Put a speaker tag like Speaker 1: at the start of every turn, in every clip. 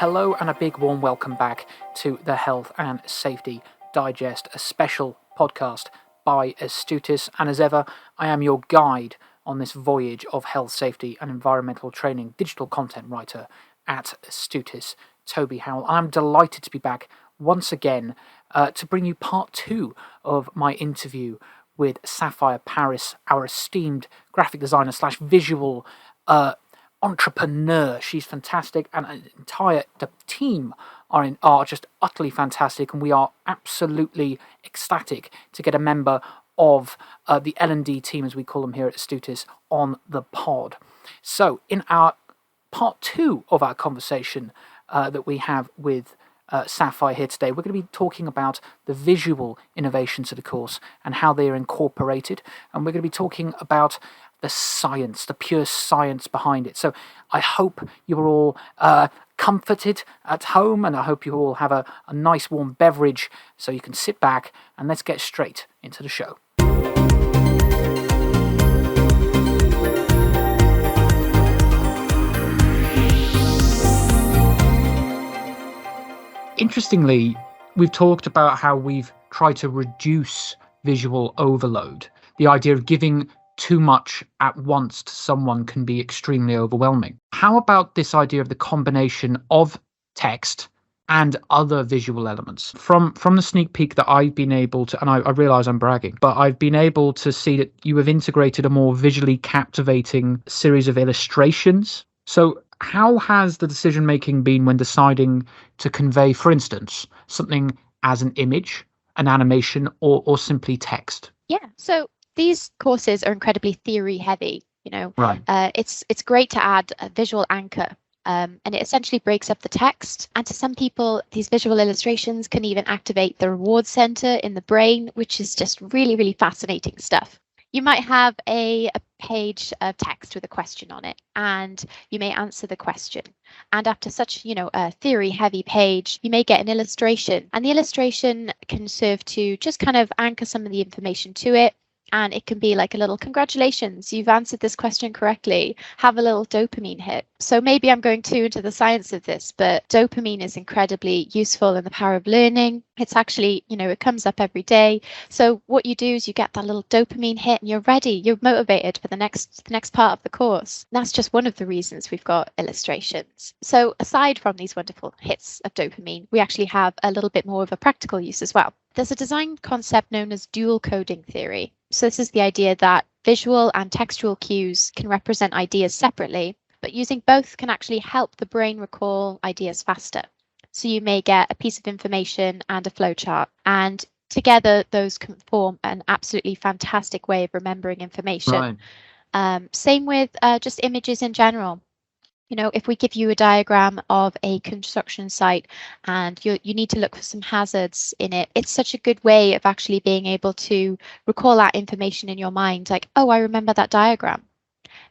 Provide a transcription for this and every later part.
Speaker 1: hello and a big warm welcome back to the Health and Safety Digest, a special podcast by Astutis. And as ever, I am your guide on this voyage of health, safety and environmental training, digital content writer at Astutis, Toby Howell. I'm delighted to be back once again to bring you part 2 of my interview with Sapphire Paris, our esteemed graphic designer / visual entrepreneur. She's fantastic, and the team are just utterly fantastic, and we are absolutely ecstatic to get a member of the L&D team, as we call them here at Astutis, on the pod. So in our part 2 of our conversation that we have with Sapphire here today, we're going to be talking about the visual innovations of the course and how they are incorporated, and we're going to be talking about the science, the pure science behind it. So I hope you are all comforted at home, and I hope you all have a nice warm beverage so you can sit back, and let's get straight into the show. Interestingly, we've talked about how we've tried to reduce visual overload. The idea of giving too much at once to someone can be extremely overwhelming. How about this idea of the combination of text and other visual elements? From the sneak peek that I've been able to, and I realise I'm bragging, but I've been able to see that you have integrated a more visually captivating series of illustrations. So how has the decision making been when deciding to convey, for instance, something as an image, an animation, or simply text?
Speaker 2: Yeah, so these courses are incredibly theory heavy,
Speaker 1: Right.
Speaker 2: It's great to add a visual anchor, and it essentially breaks up the text. And to some people, these visual illustrations can even activate the reward center in the brain, which is just really, really fascinating stuff. You might have a page of text with a question on it, and you may answer the question. And after such, a theory heavy page, you may get an illustration, and the illustration can serve to just kind of anchor some of the information to it. And it can be like a little, congratulations, you've answered this question correctly. Have a little dopamine hit. So maybe I'm going too into the science of this, but dopamine is incredibly useful in the power of learning. It's actually, it comes up every day. So what you do is you get that little dopamine hit and you're ready. You're motivated for the next part of the course. And that's just one of the reasons we've got illustrations. So aside from these wonderful hits of dopamine, we actually have a little bit more of a practical use as well. There's a design concept known as dual coding theory. So this is the idea that visual and textual cues can represent ideas separately, but using both can actually help the brain recall ideas faster. So you may get a piece of information and a flowchart, and together those can form an absolutely fantastic way of remembering information. Right. Same with just images in general. If we give you a diagram of a construction site and you need to look for some hazards in it, it's such a good way of actually being able to recall that information in your mind, like, oh, I remember that diagram.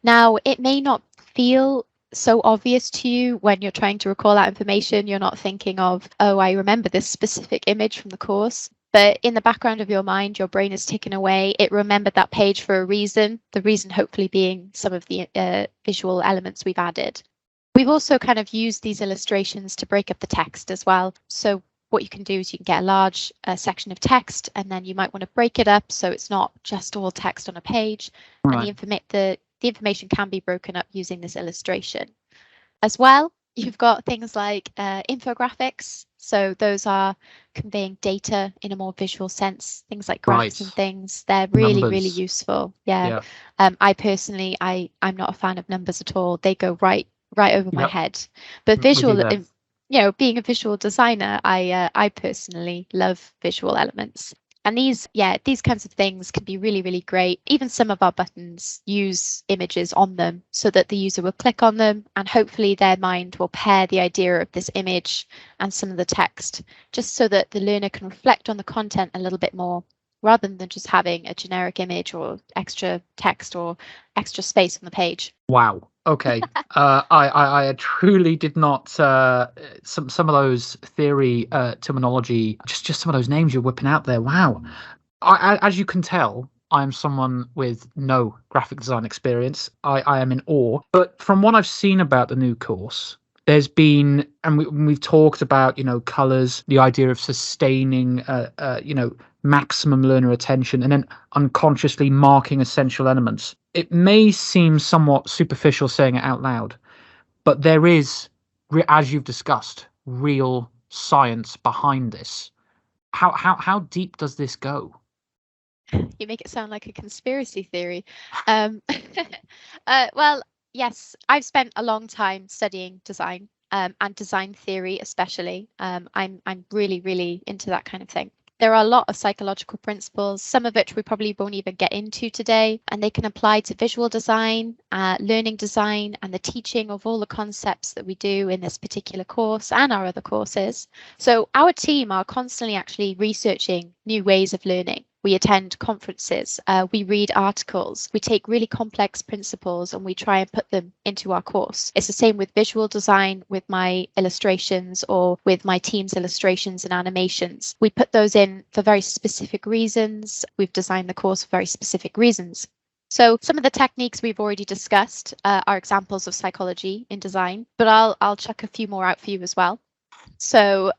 Speaker 2: Now, it may not feel so obvious to you when you're trying to recall that information. You're not thinking of, oh, I remember this specific image from the course. But in the background of your mind, your brain is taken away. It remembered that page for a reason, the reason hopefully being some of the visual elements we've added. We've also kind of used these illustrations to break up the text as well. So what you can do is you can get a large section of text, and then you might want to break it up so it's not just all text on a page. Right. And the information can be broken up using this illustration. As well, you've got things like infographics. So those are conveying data in a more visual sense, things like graphs and things. They're really, really useful. Yeah. I personally, I'm not a fan of numbers at all. They go right over my head. But visual, being a visual designer, I personally love visual elements. And these kinds of things can be really, really great. Even some of our buttons use images on them so that the user will click on them and hopefully their mind will pair the idea of this image and some of the text, just so that the learner can reflect on the content a little bit more, rather than just having a generic image or extra text or extra space on the page.
Speaker 1: Wow. Okay. I truly did not. Some of those theory terminology, just some of those names you're whipping out there. Wow. As you can tell, I am someone with no graphic design experience. I am in awe. But from what I've seen about the new course, there's been, and we've talked about, colors, the idea of sustaining, maximum learner attention, and then unconsciously marking essential elements. It may seem somewhat superficial saying it out loud, but there is, as you've discussed, real science behind this. How deep does this go?
Speaker 2: You make it sound like a conspiracy theory. Well, yes, I've spent a long time studying design, and design theory especially. I'm really, really into that kind of thing. There are a lot of psychological principles, some of which we probably won't even get into today, and they can apply to visual design, learning design, and the teaching of all the concepts that we do in this particular course and our other courses. So our team are constantly actually researching new ways of learning. We attend conferences, we read articles, we take really complex principles and we try and put them into our course. It's the same with visual design, with my illustrations or with my team's illustrations and animations. We put those in for very specific reasons. We've designed the course for very specific reasons. So some of the techniques we've already discussed are examples of psychology in design, but I'll chuck a few more out for you as well. So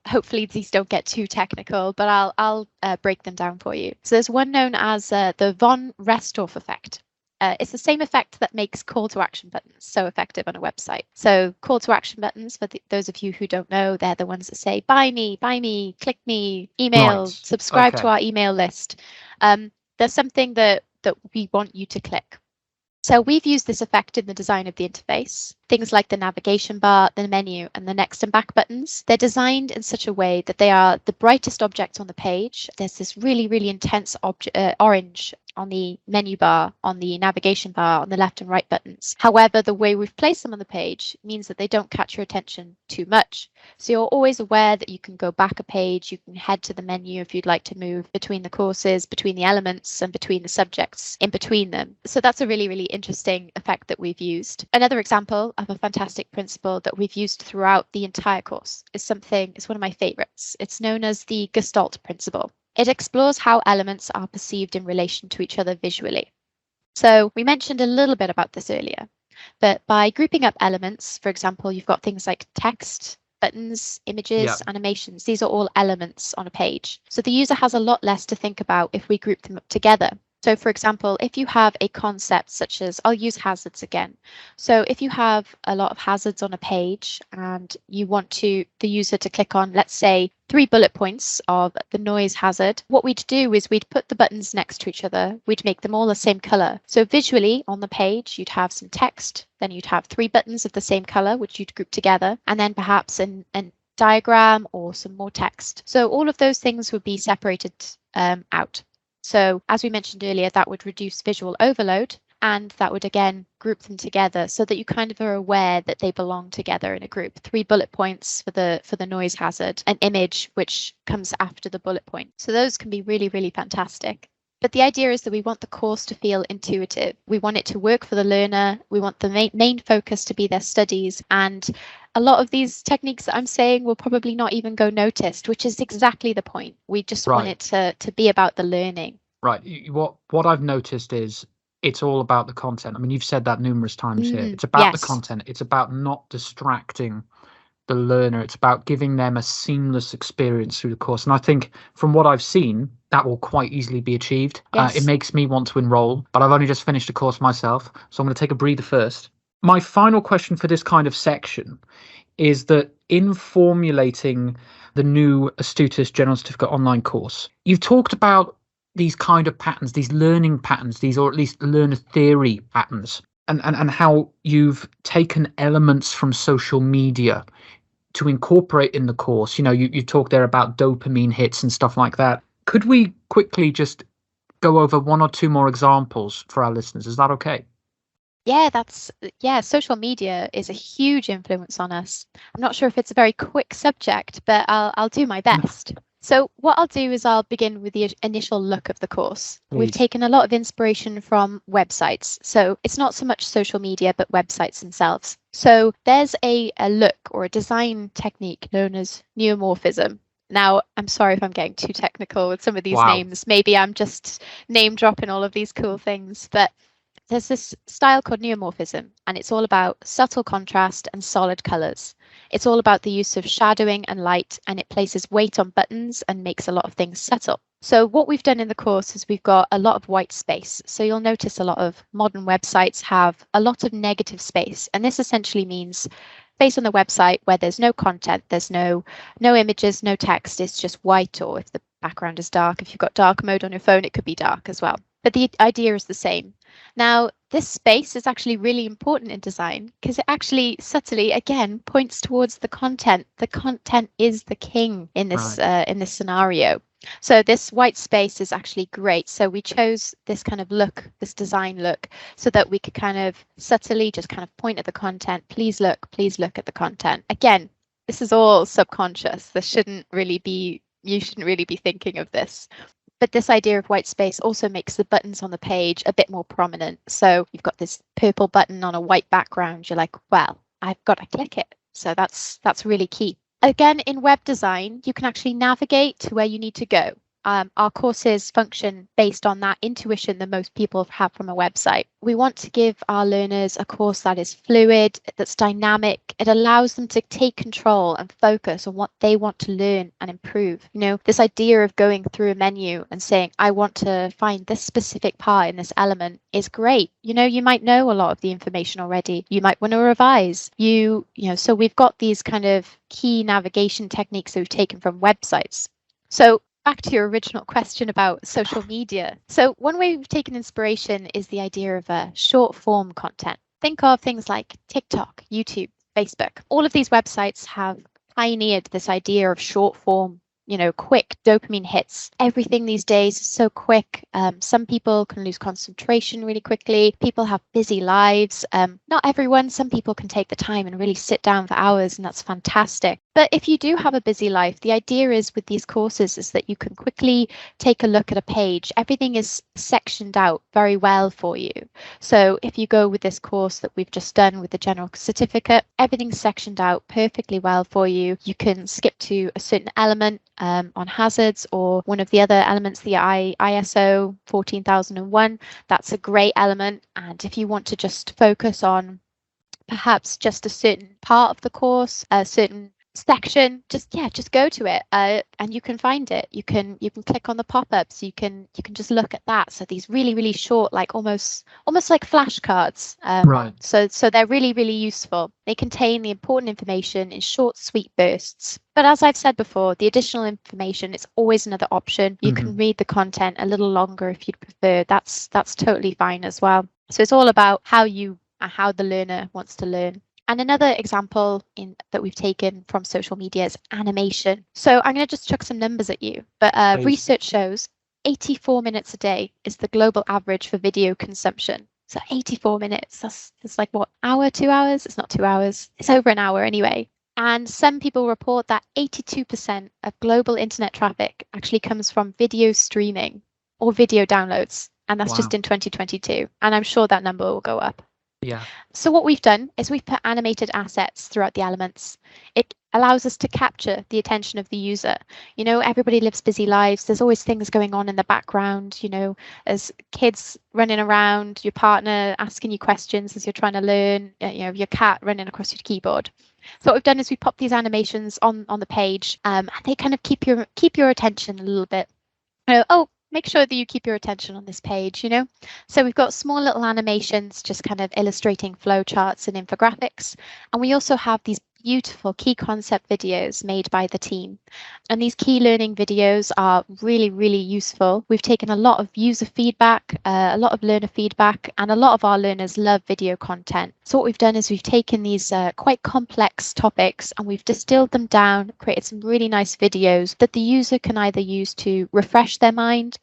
Speaker 2: hopefully these don't get too technical, but I'll break them down for you. So there's one known as the von Restorff effect. It's the same effect that makes call to action buttons so effective on a website. So call to action buttons, for those of you who don't know, they're the ones that say buy me, click me, email,
Speaker 1: Right.
Speaker 2: subscribe
Speaker 1: Okay.
Speaker 2: to our email list. There's something that we want you to click. So we've used this effect in the design of the interface. Things like the navigation bar, the menu, and the next and back buttons. They're designed in such a way that they are the brightest objects on the page. There's this really, really intense orange on the menu bar, on the navigation bar, on the left and right buttons. However, the way we've placed them on the page means that they don't catch your attention too much. So you're always aware that you can go back a page, you can head to the menu if you'd like to move between the courses, between the elements, and between the subjects in between them. So that's a really, really interesting effect that we've used. Another example of a fantastic principle that we've used throughout the entire course is one of my favorites. It's known as the Gestalt principle. It explores how elements are perceived in relation to each other visually. So we mentioned a little bit about this earlier, but by grouping up elements, for example, you've got things like text, buttons, images, animations. These are all elements on a page. So the user has a lot less to think about if we group them up together. So for example, if you have a concept such as, I'll use hazards again. So if you have a lot of hazards on a page and you want the user to click on, let's say, 3 bullet points of the noise hazard, what we'd do is we'd put the buttons next to each other. We'd make them all the same color. So visually on the page, you'd have some text, then you'd have 3 buttons of the same color, which you'd group together, and then perhaps an diagram or some more text. So all of those things would be separated out. So as we mentioned earlier, that would reduce visual overload, and that would again group them together so that you kind of are aware that they belong together in a group. 3 bullet points for the noise hazard, an image which comes after the bullet point. So those can be really, really fantastic. But the idea is that we want the course to feel intuitive. We want it to work for the learner. We want the main focus to be their studies. And a lot of these techniques that I'm saying will probably not even go noticed, which is exactly the point. We just want it to be about the learning.
Speaker 1: Right. What I've noticed is it's all about the content. I mean, you've said that numerous times here. It's about the content. It's about not distracting the learner. It's about giving them a seamless experience through the course. And I think from what I've seen, that will quite easily be achieved. It makes me want to enroll, but I've only just finished a course myself, so I'm going to take a breather first. My final question for this kind of section is that in formulating the new Astutis General Certificate online course, you've talked about these kind of patterns, these learning patterns, or at least learner theory patterns, and how you've taken elements from social media to incorporate in the course. You talked there about dopamine hits and stuff like that. Could we quickly just go over 1 or 2 more examples for our listeners? Is that okay?
Speaker 2: Yeah, social media is a huge influence on us. I'm not sure if it's a very quick subject, but I'll do my best. So what I'll do is I'll begin with the initial look of the course. Please. We've taken a lot of inspiration from websites. So it's not so much social media, but websites themselves. So there's a look or a design technique known as neomorphism. Now, I'm sorry if I'm getting too technical with some of these names. Maybe I'm just name dropping all of these cool things, but there's this style called neomorphism, and it's all about subtle contrast and solid colors. It's all about the use of shadowing and light, and it places weight on buttons and makes a lot of things subtle. So what we've done in the course is we've got a lot of white space. So you'll notice a lot of modern websites have a lot of negative space, and this essentially means space on the website where there's no content, there's no images, no text, it's just white, or if the background is dark, if you've got dark mode on your phone, it could be dark as well. But the idea is the same. Now, this space is actually really important in design because it actually subtly, again, points towards the content. The content is the king in this scenario. So this white space is actually great. So we chose this kind of look, this design look, so that we could kind of subtly just kind of point at the content. Please look at the content. Again, this is all subconscious. This shouldn't really be, you shouldn't really be thinking of this. But this idea of white space also makes the buttons on the page a bit more prominent. So you've got this purple button on a white background. You're like, well, I've got to click it. So that's really key. Again, in web design, you can actually navigate to where you need to go. Our courses function based on that intuition that most people have from a website. We want to give our learners a course that is fluid, that's dynamic. It allows them to take control and focus on what they want to learn and improve. You know, this idea of going through a menu and saying, I want to find this specific part in this element is great. You know, you might know a lot of the information already. You might want to revise. So we've got these kind of key navigation techniques that we've taken from websites. So back to your original question about social media. So one way we've taken inspiration is the idea of short form content. Think of things like TikTok, YouTube, Facebook. All of these websites have pioneered this idea of short form, quick dopamine hits. Everything these days is so quick. Some people can lose concentration really quickly. People have busy lives. Not everyone. Some people can take the time and really sit down for hours, and that's fantastic. But if you do have a busy life, the idea is with these courses is that you can quickly take a look at a page. Everything is sectioned out very well for you. So if you go with this course that we've just done with the general certificate, everything's sectioned out perfectly well for you. You can skip to a certain element on hazards or one of the other elements, the ISO 14001. That's a great element. And if you want to just focus on perhaps just a certain part of the course, a certain section, just go to it, and you can find it. You can click on the pop-ups. You can just look at that. So these really short, like almost like flashcards.
Speaker 1: Right.
Speaker 2: So they're really useful. They contain the important information in short, sweet bursts. But as I've said before, the additional information is always another option. You can read the content a little longer if you'd prefer. That's totally fine as well. So it's all about how the learner wants to learn. And another example that we've taken from social media is animation. So I'm going to just chuck some numbers at you. But research shows 84 minutes a day is the global average for video consumption. So 84 minutes, that's like what, hour, 2 hours? It's not 2 hours. It's over an hour anyway. And some people report that 82% of global internet traffic actually comes from video streaming or video downloads. And that's just in 2022. And I'm sure that number will go up.
Speaker 1: Yeah.
Speaker 2: So what we've done is we've put animated assets throughout the elements. It allows us to capture the attention of the user. Everybody lives busy lives. There's always things going on in the background, as kids running around, your partner asking you questions as you're trying to learn, your cat running across your keyboard. So what we've done is we pop these animations on the page, and they kind of keep your attention a little bit. Make sure that you keep your attention on this page, So we've got small little animations just kind of illustrating flow charts and infographics. And we also have these beautiful key concept videos made by the team. And these key learning videos are really useful. We've taken a lot of user feedback, a lot of learner feedback, and a lot of our learners love video content. So what we've done is we've taken these quite complex topics and we've distilled them down, created some really nice videos that the user can either use to refresh their mind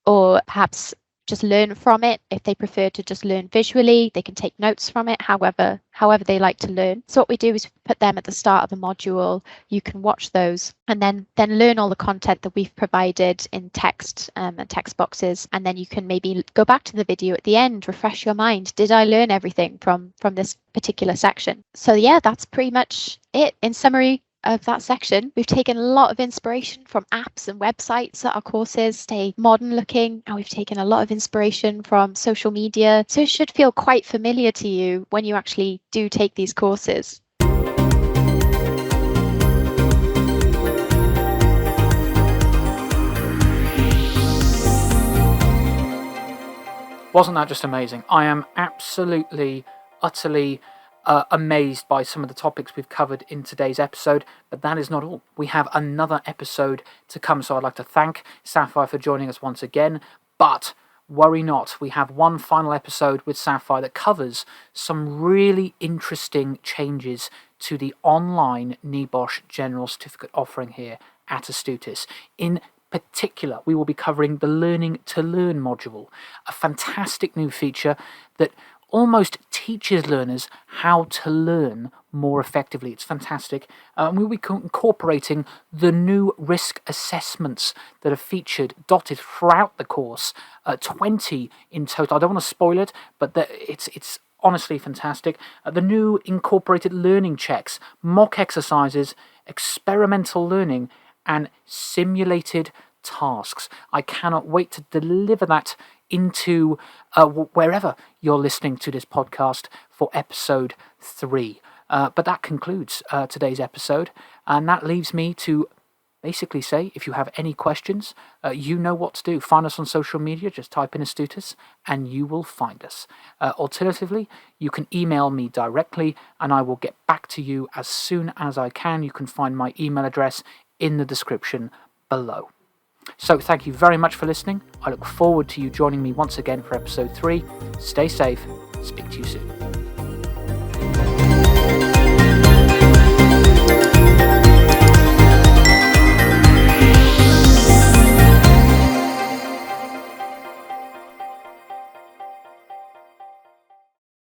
Speaker 2: or perhaps just learn from it. If they prefer to just learn visually, they can take notes from it, however they like to learn. So what we do is we put them at the start of a module. You can watch those and then learn all the content that we've provided in text and text boxes. And then you can maybe go back to the video at the end, refresh your mind. Did I learn everything from this particular section? So yeah, that's pretty much it. In summary, of that section. We've taken a lot of inspiration from apps and websites that our courses stay modern looking, and we've taken a lot of inspiration from social media. So it should feel quite familiar to you when you actually do take these courses.
Speaker 1: Wasn't that just amazing? I am absolutely, utterly amazed by some of the topics we've covered in today's episode, but that is not all. We have another episode to come, so I'd like to thank Sapphire for joining us once again, but worry not, we have one final episode with Sapphire that covers some really interesting changes to the online NEBOSH General Certificate offering here at Astutis. In particular, we will be covering the Learning to Learn module, a fantastic new feature that almost teaches learners how to learn more effectively. It's fantastic. We'll be incorporating the new risk assessments that are featured, dotted throughout the course, 20 in total. I don't want to spoil it, but it's honestly fantastic. The new incorporated learning checks, mock exercises, experimental learning, and simulated tasks. I cannot wait to deliver that into wherever you're listening to this podcast for episode 3. But that concludes today's episode, and that leaves me to basically say, if you have any questions, you know what to do. Find us on social media, just type in Astutis and you will find us. Alternatively, you can email me directly and I will get back to you as soon as I can. You can find my email address in the description below. So thank you very much for listening. I look forward to you joining me once again for episode 3. Stay safe. Speak to you soon.